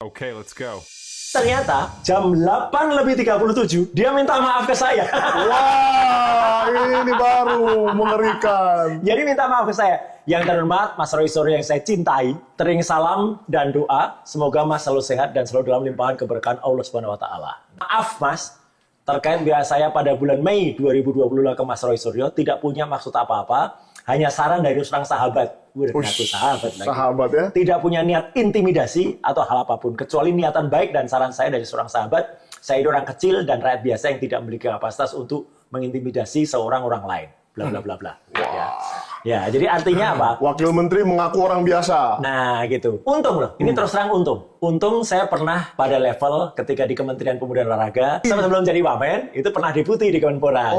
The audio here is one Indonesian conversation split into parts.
Okay, let's go. Ternyata jam 8:37 dia minta maaf ke saya. Wah, ini baru mengerikan. Jadi minta maaf ke saya. Yang terhormat Mas Roy Suryo yang saya cintai, tering salam dan doa, semoga Mas selalu sehat dan selalu dalam limpahan keberkahan Allah Subhanahu wa taala. Maaf Mas, terkait biaya saya pada bulan Mei 2020 ke Mas Roy Suryo tidak punya maksud apa-apa, hanya saran dari seorang sahabat. Ngaku sahabat lagi. Sahabat ya. Tidak punya niat intimidasi atau hal apapun, kecuali niatan baik dan saran saya dari seorang sahabat. Saya ini orang kecil dan rakyat biasa yang tidak memiliki kapasitas untuk mengintimidasi seorang orang lain. Bla bla bla bla. Ya, jadi artinya apa? Wakil Menteri mengaku orang biasa. Nah, gitu. Untung loh. Ini terus terang untung. Untung saya pernah pada level ketika di Kementerian Pemuda dan Olahraga, sebelum jadi Wamen, itu pernah deputi di Kemenpora.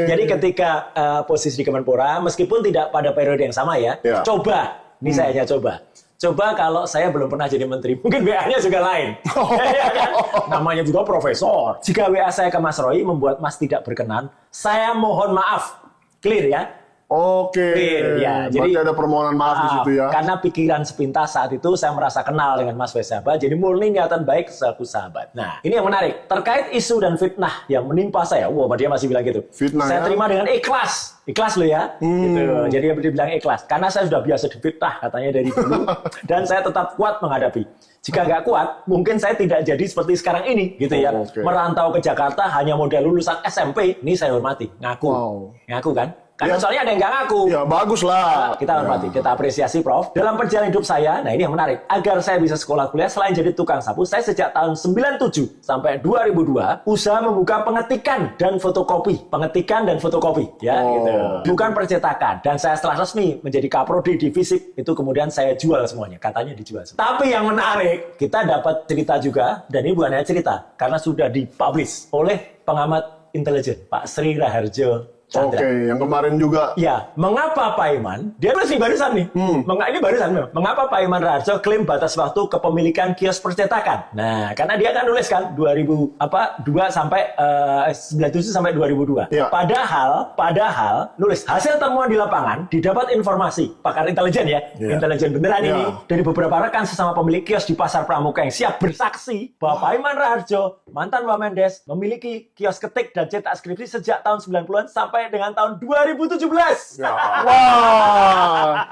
Jadi ketika posisi di Kemenpora, meskipun tidak pada periode yang sama ya, coba, ini saya hanya coba. Coba kalau saya belum pernah jadi menteri, mungkin WA-nya juga lain. Ya kan? Namanya juga profesor. Jika WA saya ke Mas Roy membuat Mas tidak berkenan, saya mohon maaf. Clear ya? Ya, berarti jadi ada permohonan maaf di situ ya. Karena pikiran sepintas saat itu saya merasa kenal dengan Mas Sahabat, jadi murni niatan baik selaku sahabat. Nah, ini yang menarik. Terkait isu dan fitnah yang menimpa saya, dia masih bilang gitu. Fitnah, saya terima dengan ikhlas. Ikhlas loh ya. Gitu. Jadi dia bilang ikhlas. Karena saya sudah biasa difitnah katanya dari dulu. Dan saya tetap kuat menghadapi. Jika nggak kuat, mungkin saya tidak jadi seperti sekarang ini. Gitu ya. Merantau ke Jakarta hanya modal lulusan SMP. Ini saya hormati. Ngaku. Ngaku kan? Karena soalnya ada yang nggak ngaku. Ya bagus lah. Kita hormati, kita apresiasi Prof. Dalam perjalanan hidup saya, nah ini yang menarik. Agar saya bisa sekolah kuliah selain jadi tukang sapu, saya sejak tahun 97 sampai 2002 usaha membuka pengetikan dan fotokopi. Pengetikan dan fotokopi. Ya, gitu. Bukan percetakan. Dan saya setelah resmi menjadi kaprodi di FISIP, itu kemudian saya jual semuanya. Katanya dijual semua. Tapi yang menarik, kita dapat cerita juga, dan ini bukan hanya cerita, karena sudah dipublish oleh pengamat intelijen, Pak Sri Raharjo Chandra. Yang kemarin juga. Ya, mengapa Pak Iman, dia tulis di barusan nih, ini barusan memang. Mengapa Pak Iman Raharjo klaim batas waktu kepemilikan kios percetakan? Nah, karena dia kan nulis kan 2 sampai 97 sampai 2002. Ya. Padahal nulis hasil temuan di lapangan didapat informasi pakar intelijen ya, intelijen beneran ini dari beberapa rekan sesama pemilik kios di Pasar Pramuka yang siap bersaksi bahwa Pak Iman Raharjo, mantan Wamendes, memiliki kios ketik dan cetak skripsi sejak tahun 90-an sampai dengan tahun 2017. Wah.